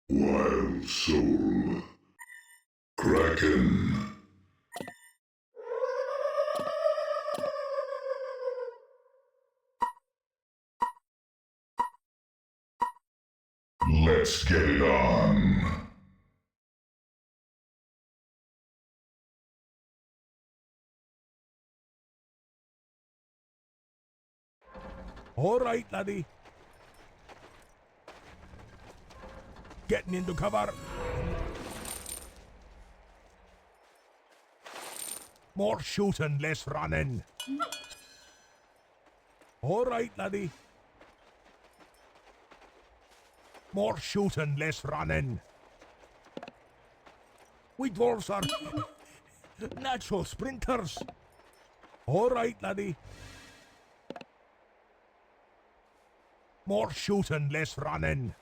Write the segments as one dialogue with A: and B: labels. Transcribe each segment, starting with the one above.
A: Wild soul. Kraken. Let's get it on.
B: All right, laddie. Getting into cover. More shooting, less running. All right, laddie. More shooting, less running. We dwarves are natural sprinters. All right, laddie. More shooting, less running.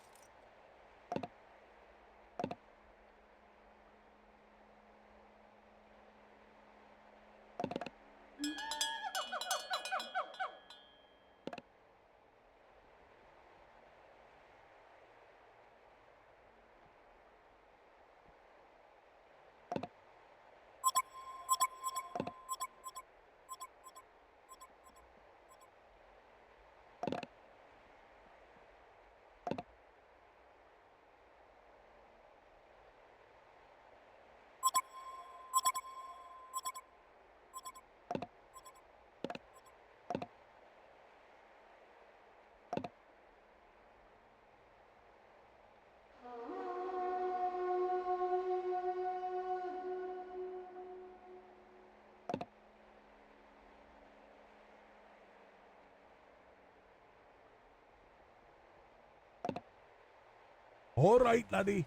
B: All right, laddie.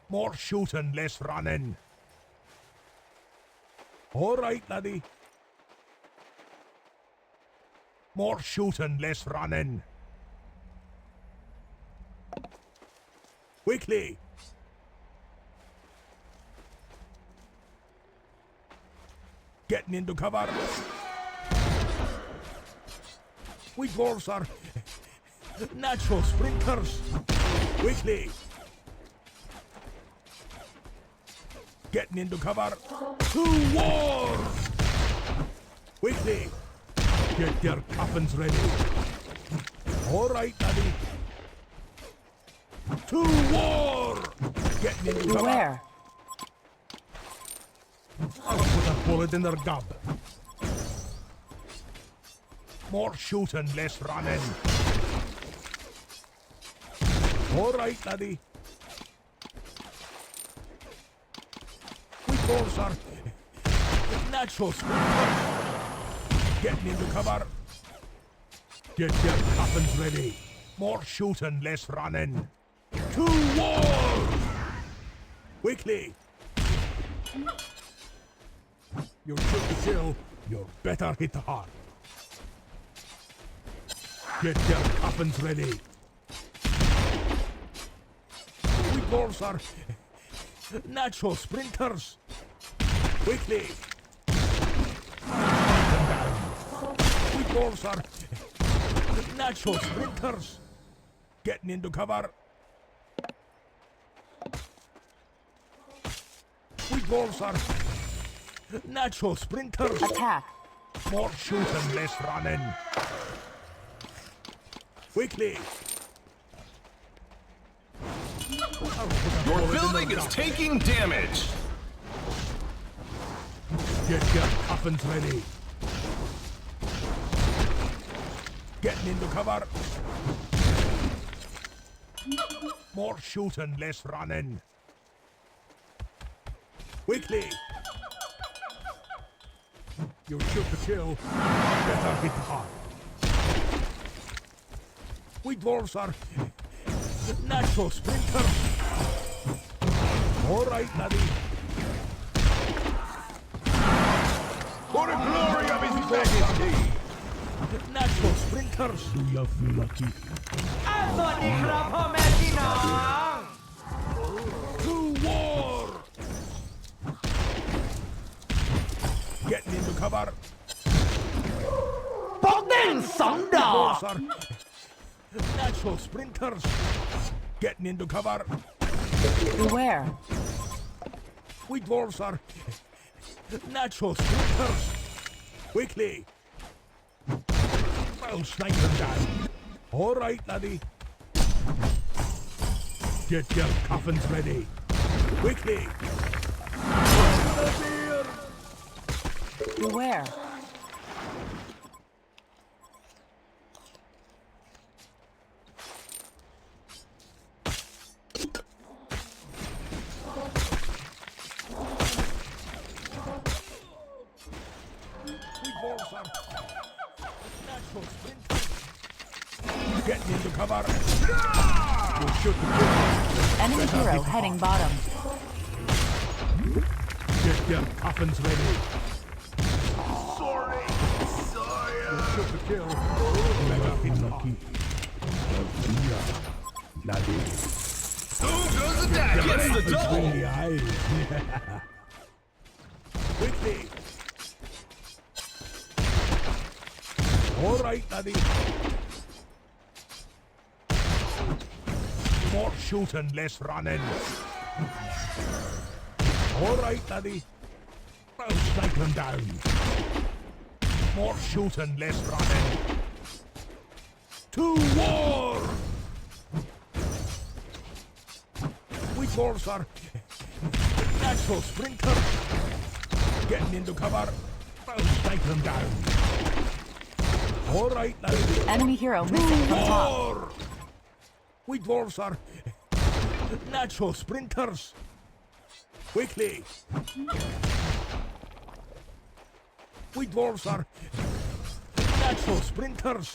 B: More shooting, less running. All right, laddie. More shooting, less running. Quickly. Getting into cover. We dwarves are natural sprinters. Quickly. Getting into cover. To war! Quickly. Get your coffins ready. All right, laddie. To war! Getting into cover.
C: Beware.
B: I'll put a bullet in their gob. More shooting, less running. All right, laddie. We dwarves are natural sprinters. Getting into cover. Get your coffins ready. More shooting, less running. To war! Quickly. You shoot to kill. You better hit hard. Get your coffins ready. We dwarves are natural sprinters. Quickly. We dwarves are natural sprinters. Getting into cover. We dwarves are natural sprinters.
C: Attack.
B: More shooting, less running. Quickly.
D: Your building is taking damage.
B: Get your coffins ready. Getting into cover. More shooting, less running. Quickly. You shoot to kill. Better hit hard. We dwarves are natural sprinters. All right, laddie.
D: For the glory of his majesty.
B: Natural sprinters. Do you feel lucky? To war! Getting into cover.
E: 搏定爽
B: Dwarves are Natural sprinters. Getting into cover.
C: Beware.
B: We dwarves are natural sprinters. Quickly. I'll snipe them down. All right, laddie. Get your coffins ready. Quickly.
C: Beware.
B: We dwarves are natural sprinters. Getting into cover. We'll shoot the kill.
C: Enemy hero heading bottom.
B: Get your coffins ready.
D: Sorry.
B: We'll shoot the kill. Mega hit lucky. Laddie.
D: Who goes the dad gets the double.
B: Between the eyes. Quickly. All right, laddie. More shooting, less running. All right, laddie. I'll snipe them down. More shooting, less running. To war! We dwarves are natural sprinters. Getting into cover. I'll snipe them down. All right, laddie.
C: Enemy hero missing from top.
B: War! We dwarves are natural sprinters. Quickly. We dwarves are natural sprinters.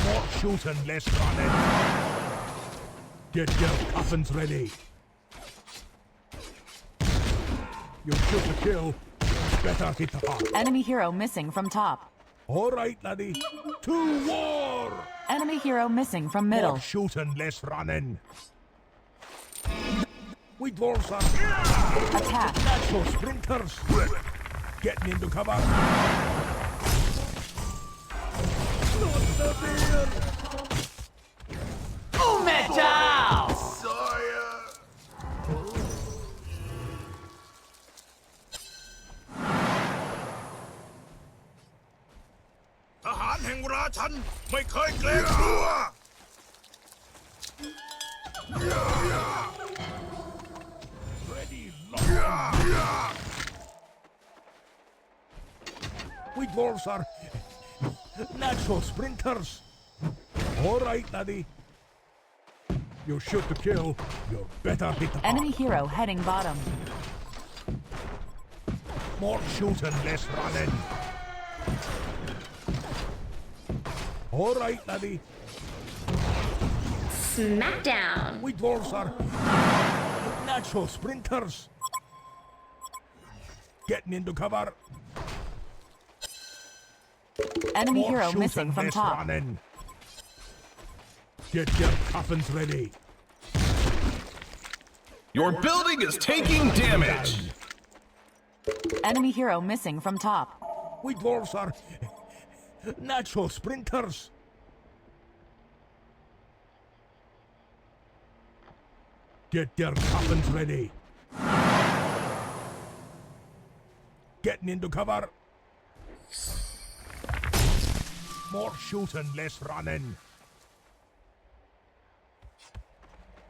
B: More shooting, less running. Get your coffins ready. You'll shoot the kill. Better hit the heart.
C: Enemy hero missing from top.
B: All right, laddie. To war!
C: Enemy hero missing from middle.
B: More shooting, less running. We dwarves are
C: Attack.
B: natural sprinters. Getting into cover.
D: Metal. Sire. ทหารแห่งราชันไม่เคยเกรงกลัว
B: Ready, lock. We dwarves are natural sprinters. All right, laddie. You shoot to kill. You better hit the
C: Enemy hero heading bottom.
B: More shooting, less running. All right, laddie.
E: Smackdown.
B: We dwarves are natural sprinters. Getting into cover.
C: Enemy
B: More
C: hero
B: shooting,
C: missing from
B: less
C: top.
B: running. Get your coffins ready.
F: Your building is taking damage.
C: Enemy hero missing from top.
B: We dwarves are natural sprinters. Get your coffins ready. Getting into cover. More shooting, less running.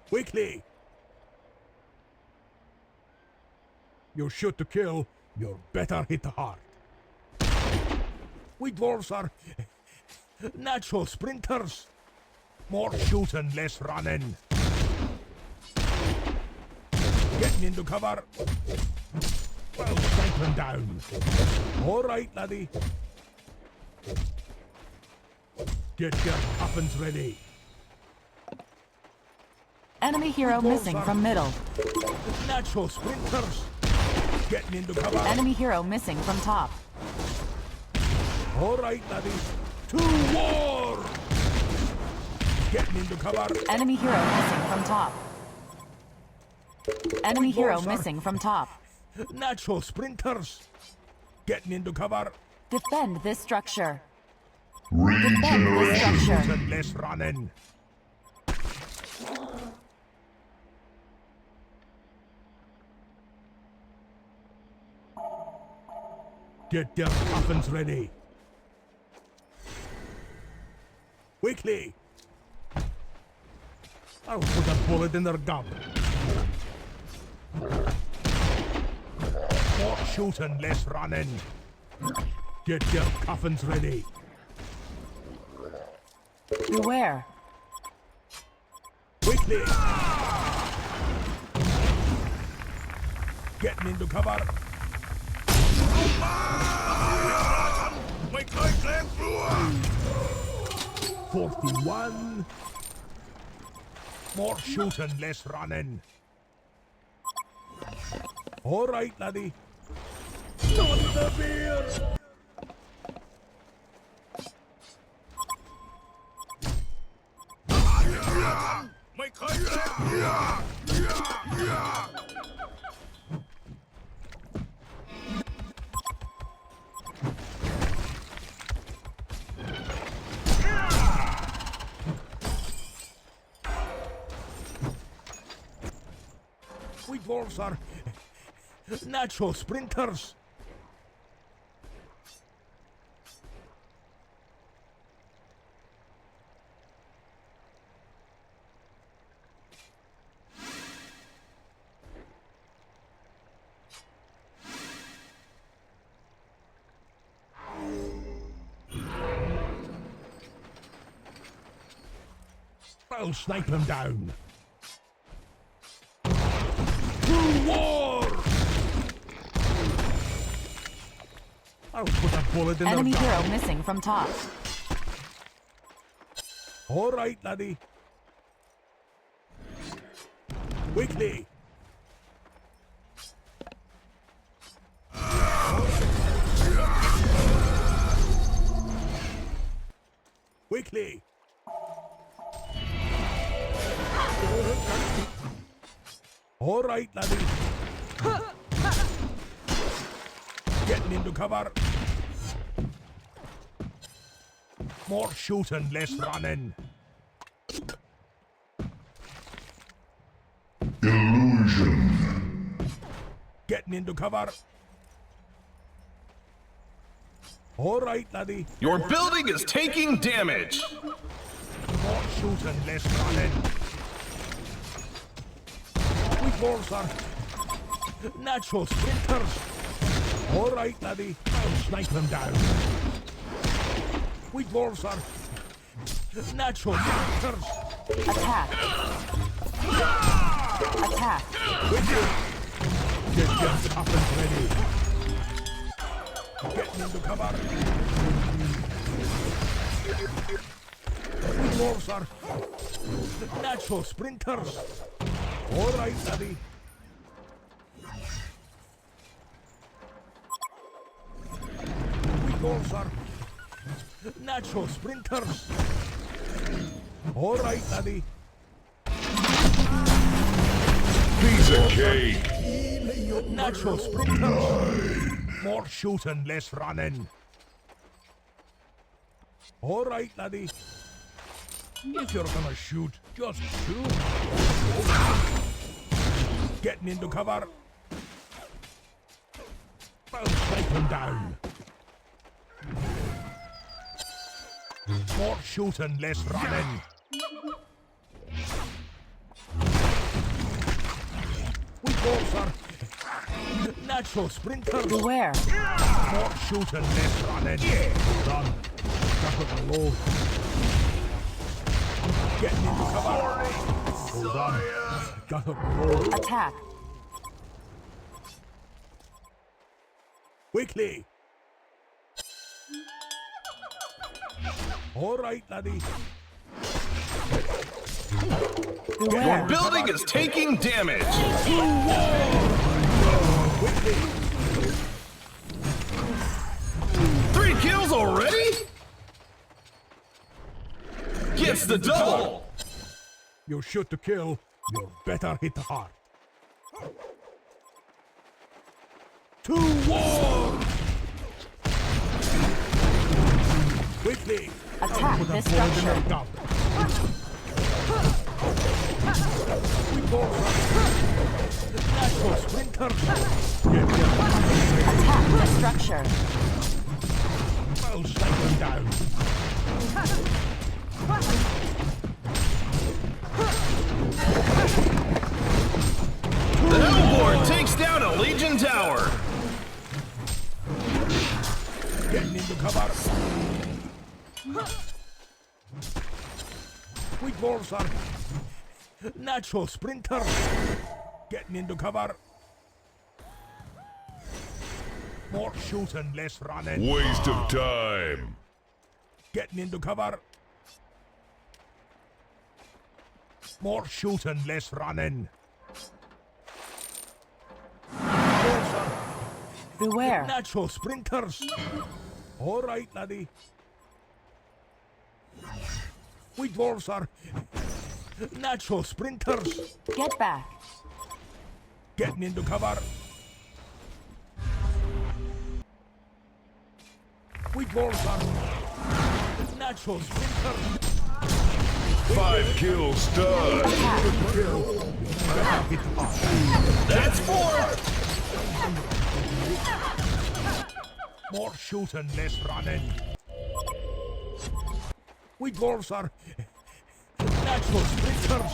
B: Quickly. You shoot to kill. You better hit the heart. We dwarves are natural sprinters. More shooting, less running. Getting into cover. Well, snipe them down. All right, laddie. Get your coffins ready.
C: Enemy hero missing from middle.
B: Natural sprinters. Getting into cover.
C: Enemy hero missing from top.
B: All right, laddie. To war! Getting into cover.
C: Enemy hero missing from top. Enemy hero
B: Sir.
C: missing from top.
B: Natural sprinters. Getting into cover.
C: Defend this structure. Defend the structure.
B: Shoot and less running. Get their coffins ready. Quickly. I'll put a bullet in their gun. More shooting, less running. Get their coffins ready.
C: Beware.
B: Quickly. Getting into cover.
D: ไม่เคยเกรงกลัว
B: 41. More shooting, less running. All right, laddie. Not the beer.
D: ไม่เคยเกรงกลัว
B: We dwarves are natural sprinters. I'll snipe him down. To war! I'll put a bullet in
C: Enemy
B: their gun.
C: hero missing from top.
B: All right, laddie. Quickly. Quickly. All right, laddie. Getting into cover. More shooting, less running.
A: Illusion.
B: Getting into cover. All right, laddie.
F: Your building is taking damage.
B: More shooting, less running. We dwarves are natural sprinters. All right, laddie. I'll snipe them down. We dwarves are natural sprinters.
C: Attack. Attack.
B: Quickly. Get your coffins ready. Getting into cover. We dwarves are natural sprinters. All right, laddie. We dwarves are natural sprinters. All right, laddie.
A: Piece of cake.
B: Natural sprinters. More shooting, less running. All right, laddie. If you're gonna shoot, just shoot. Getting into cover. I'll snipe him down. More shooting, less running. We both are natural sprinters.
C: Beware.
B: More shooting, less running. Done. Got it low. Getting into cover. Hold on. Got it low.
C: Attack.
B: Quickly. All right, laddie.
F: Your
C: Beware.
F: building is taking damage.
B: Quickly.
F: 3 kills already? Gets the double.
B: You shoot to kill. You better hit hard. To war! Quickly!
C: Attack
B: Put a
C: this
B: bullet in
C: structure.
B: her dump. We go the natural sprinters. Get your
C: Attack the structure.
B: I'll strike them down.
F: The Hellboard takes down a Legion tower.
B: Getting into cover. We dwarves are natural sprinters. Getting into cover. More shooting, less running.
A: Waste of time.
B: Getting into cover. More shooting, less running. Dwarves are
C: Beware.
B: natural sprinters. All right, laddie. We dwarves are natural sprinters.
C: Get back.
B: Getting into cover. We dwarves are natural sprinters.
A: 5 kills stud.
F: That's 4.
B: More shooting, less running. We dwarves are natural sprinters.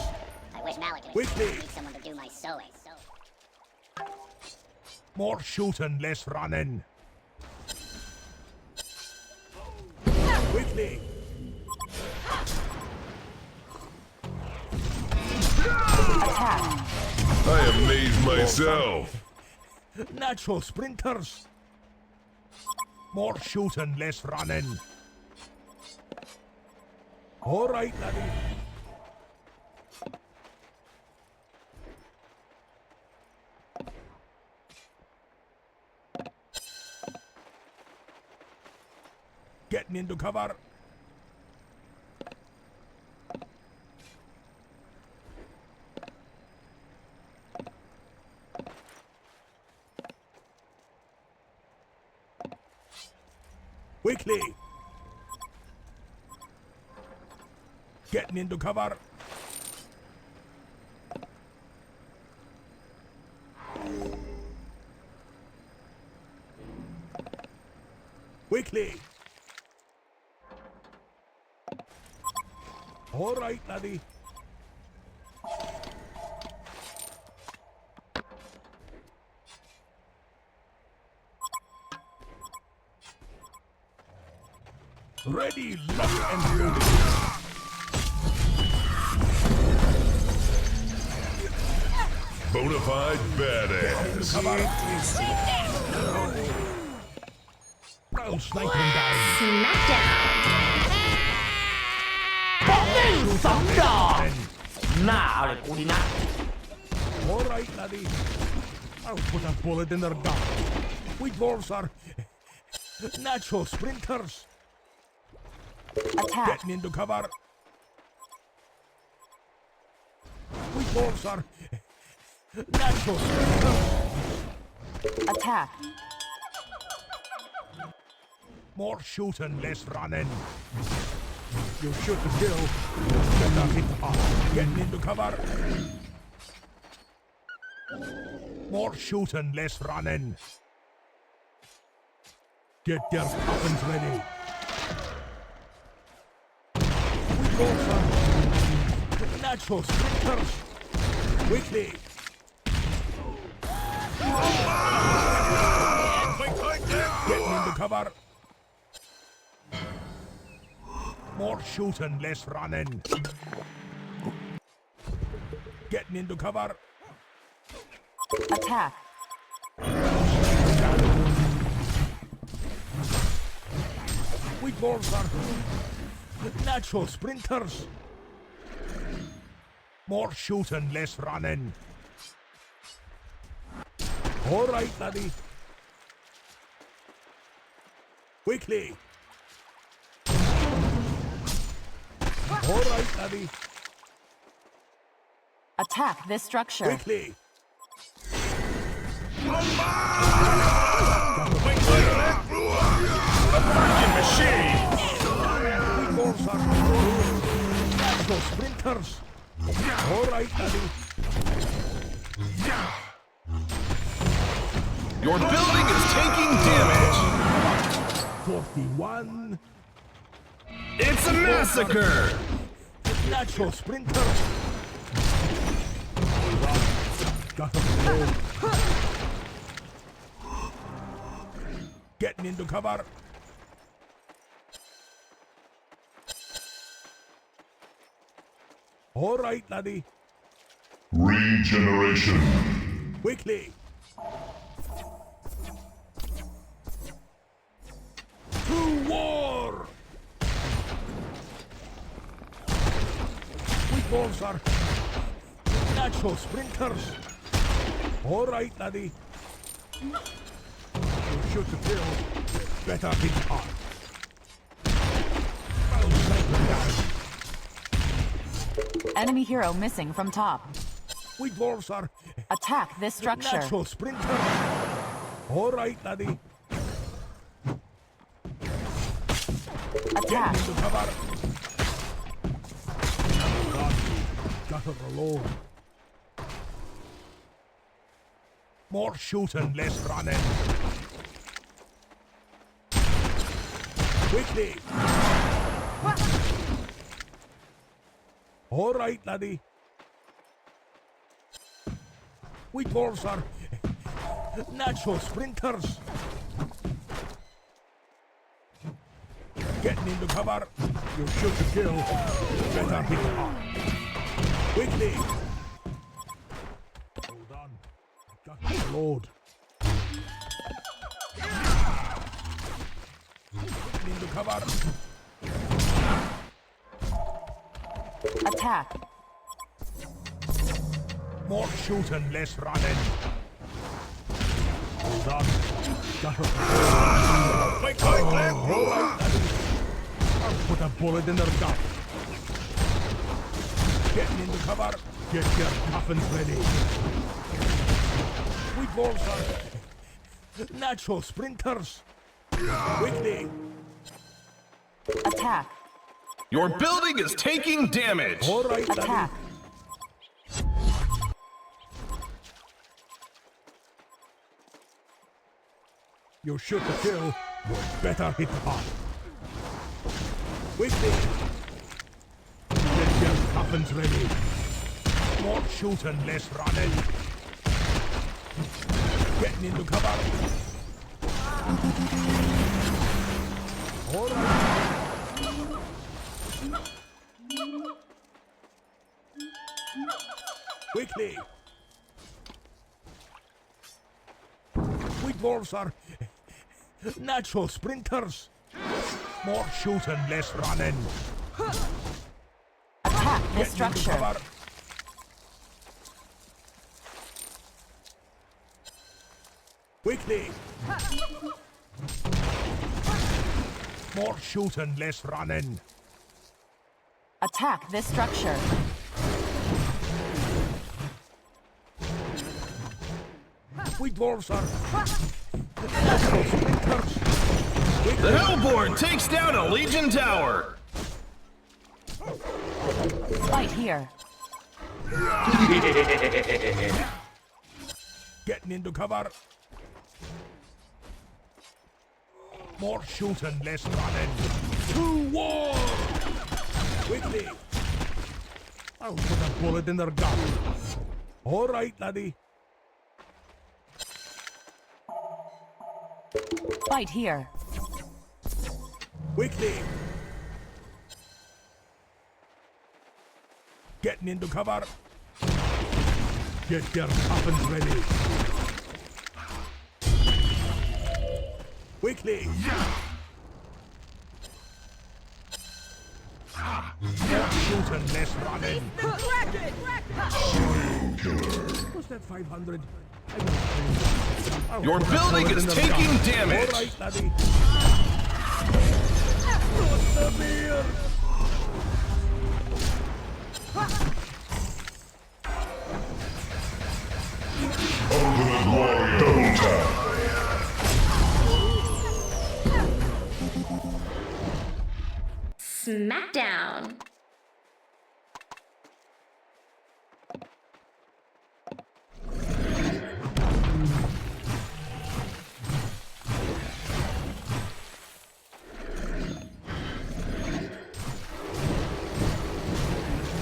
E: I wish Malik could
B: Quickly.
E: need someone to do my sewing.
B: More shooting, less running. Quickly.
C: Attack.
A: I amaze myself.
B: Natural sprinters. More shooting, less running. All right, laddie. Getting into cover. Quickly. Getting into cover. Quickly. All right, laddie. Ready, locked, and loaded.
A: Bonafide badass.
B: I'll snipe him down.
G: Smackdown 1 2 ดอกหน้าเอาเลยกูดีนะ
B: All right, laddie. I'll put a bullet in their gun. We dwarves are natural sprinters.
C: Attack.
B: Getting into cover. We dwarves are natural sprinters.
C: Attack.
B: More shooting, less running. You shoot to kill. Better hit hard. Getting into cover. More shooting, less running. Get your coffins ready. We go for natural sprinters. Quickly.
D: ไม่เคยเกรง
B: Getting into cover. More shooting, less running. Getting into cover.
C: Attack.
B: We dwarves are natural sprinters. More shooting, less running. All right, laddie. Quickly. All right, laddie.
C: Attack this structure.
B: Quickly.
D: ไม่เคยเกรงกลัว
F: Freaking machine.
B: are natural sprinters. All right, Daddy.
F: Your building is taking damage.
B: 41.
F: It's a massacre.
B: Natural sprinters. Got him low. Getting into cover. All right, laddie.
A: Regeneration.
B: Quickly. To war. We balls are natural sprinters. All right, laddie. You shoot to kill. Better hit hard.
C: Enemy hero missing from top.
B: We dwarves are
C: Attack this structure.
B: natural sprinters. All right, laddie.
C: Attack.
B: Into cover. God, gotta reload. More shooting, less running. Quickly. All right, laddie. We dwarves are natural sprinters. Getting into cover. You shoot to kill. Better hit hard. Quickly. Hold on. Got to load. Getting into cover.
C: Attack.
B: More shooting, less running. Hold on. Got to
D: ไม่เคยเกรงกลัว
B: I'll put a bullet in their gut. Getting into cover. Get your coffins ready. We balls are natural sprinters. Quickly.
C: Attack.
F: Your building is taking damage.
B: All right,
C: Attack.
B: laddie. You shoot to kill. You better hit hard. Quickly. Get your coffins ready. More shooting, less running. Getting into cover. All right. Quickly. We dwarves are natural sprinters. More shooting, less running.
C: Attack this
B: Getting into
C: structure.
B: cover. Quickly. More shooting, less running.
C: Attack this structure.
B: We dwarves are natural sprinters.
F: The Hellborn takes down a Legion tower.
C: Fight here.
B: Getting into cover. More shooting, less running. To war! Quickly. I'll put a bullet in their gun. All right, laddie.
C: Fight here.
B: Quickly. Getting into cover. Get your coffins ready. Quickly. More shooting, less running. What's that 500?
F: Your building is taking damage.
B: All right, laddie. What's the beer?
A: Ultimate Warrior. Double tap.
H: Smackdown.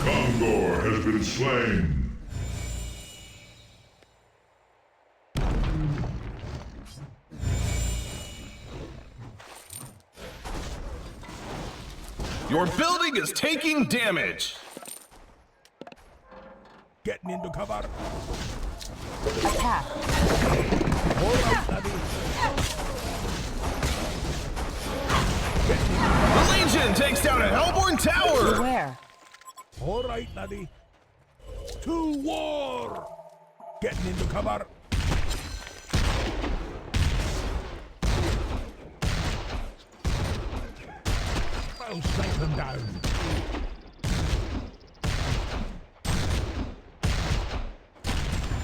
A: Kongor has been slain.
F: Your building is taking damage.
B: Getting into cover.
C: Attack.
B: All right, laddie.
F: The Legion takes down a Hellborn tower.
C: Beware.
B: All right, laddie. To war. Getting into cover. I'll strike them down.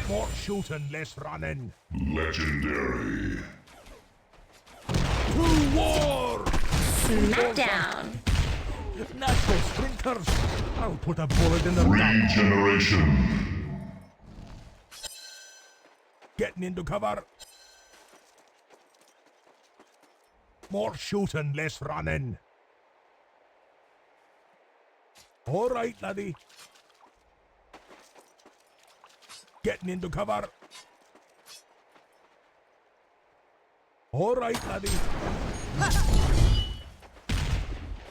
B: More shooting, less running.
A: Legendary.
B: To war!
H: Smackdown.
B: Natural sprinters. I'll put a bullet in their gun.
A: Regeneration.
B: Getting into cover. More shooting, less running. All right, laddie. Getting into cover. All right, laddie.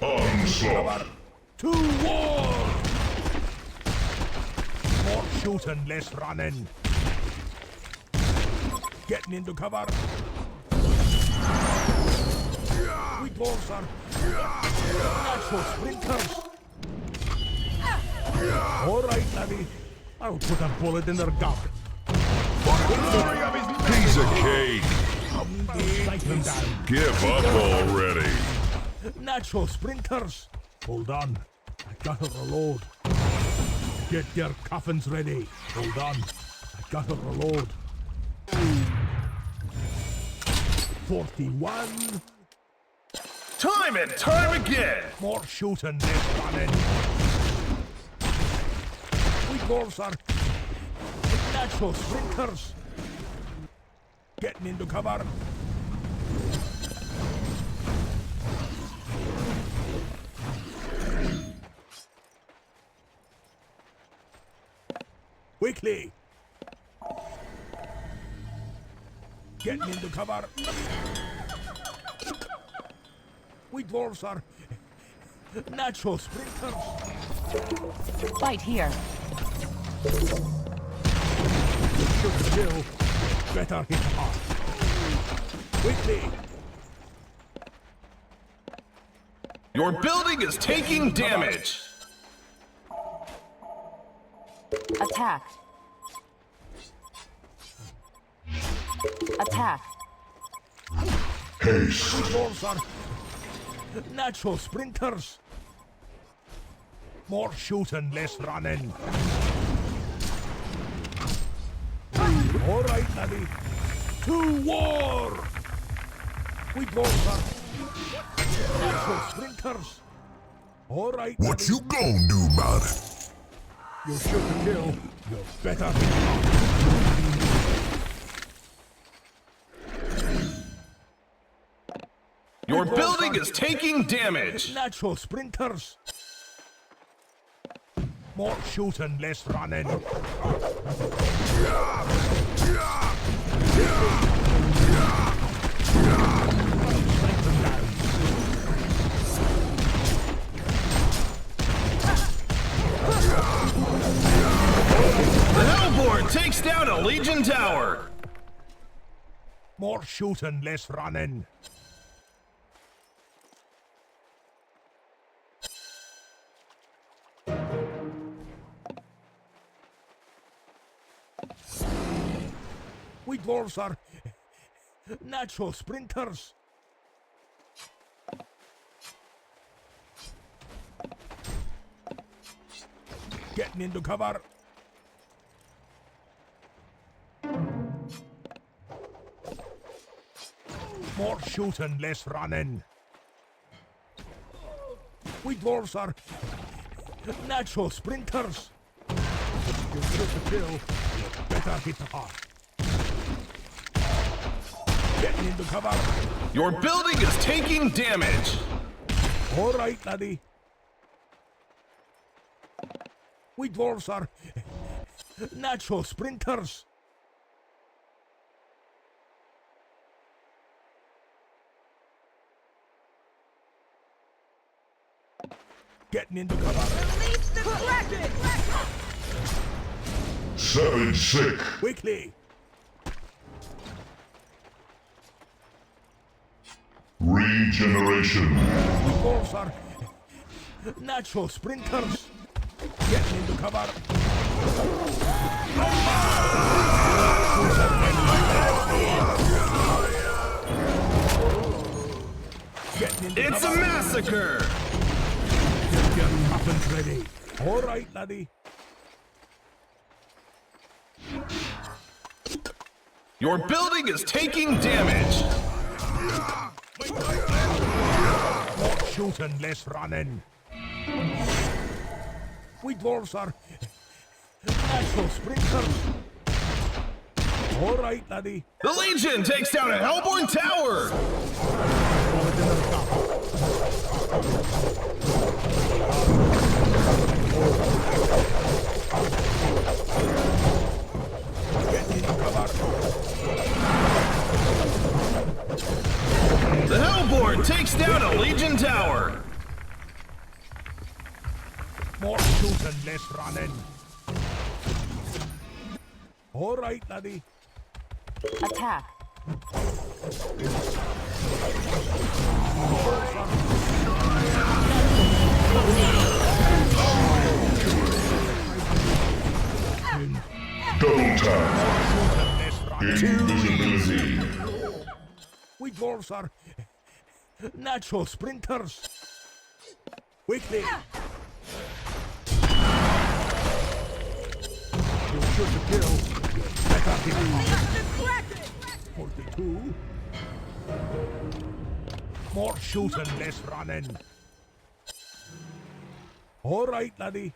A: Onslaught.
B: Cover. To war! More shooting, less running. Getting into cover. We dwarfs are natural sprinters. All right, laddie. I'll put a bullet in their gut.
A: Piece of cake.
B: Strike them down.
A: Give up already.
B: Natural sprinters. Hold on. I gotta reload. Get your coffins ready. Hold on. I gotta reload. 41.
F: Time and time again.
B: More shooting, less running. We dwarfs are natural sprinters. Getting into cover. Quickly. Getting into cover. We dwarfs are natural sprinters.
C: Fight here.
B: Should kill. Better hit hard. Quickly.
F: Your building is taking damage.
C: Attack. Attack.
A: Haste.
B: Dwarfs are natural sprinters. More shooting, less running. All right, laddie. To war! We dwarfs are natural sprinters. All right,
A: What
B: laddie.
A: you gonna do about it?
B: You shoot to kill. You better.
F: Your building is taking damage.
B: Natural sprinters. More shooting, less running.
F: The Hellborn takes down a Legion tower.
B: More shooting, less running. We dwarfs are natural sprinters. Getting into cover. More shooting, less running. We dwarves are natural sprinters. You shoot the kill, you better hit the heart. Getting into cover.
F: Your building is taking damage.
B: All right, laddie. We dwarves are natural sprinters. Getting into cover.
I: Release the Kraken!
A: 7 sick.
B: Quickly.
A: Regeneration.
B: We dwarves are natural sprinters. Getting into cover. Getting into
F: It's a
B: cover.
F: massacre.
B: Get your muffins ready. All right, laddie.
F: Your building is taking damage.
B: More shooting, less running. We dwarves are natural sprinters. All right, laddie.
F: The Legion takes down a Hellborn tower.
B: Get into cover.
F: The Hellborn takes down a Legion tower.
B: More shooting, less running. All right, laddie.
C: Attack.
A: Double tap.
B: Less running.
A: Invisibility.
B: We dwarves are natural sprinters. Quickly. You shoot the kill. You better hit it. 42. More shooting, less running. All right, laddie.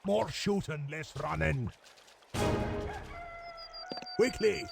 B: More shooting, less running. Quickly.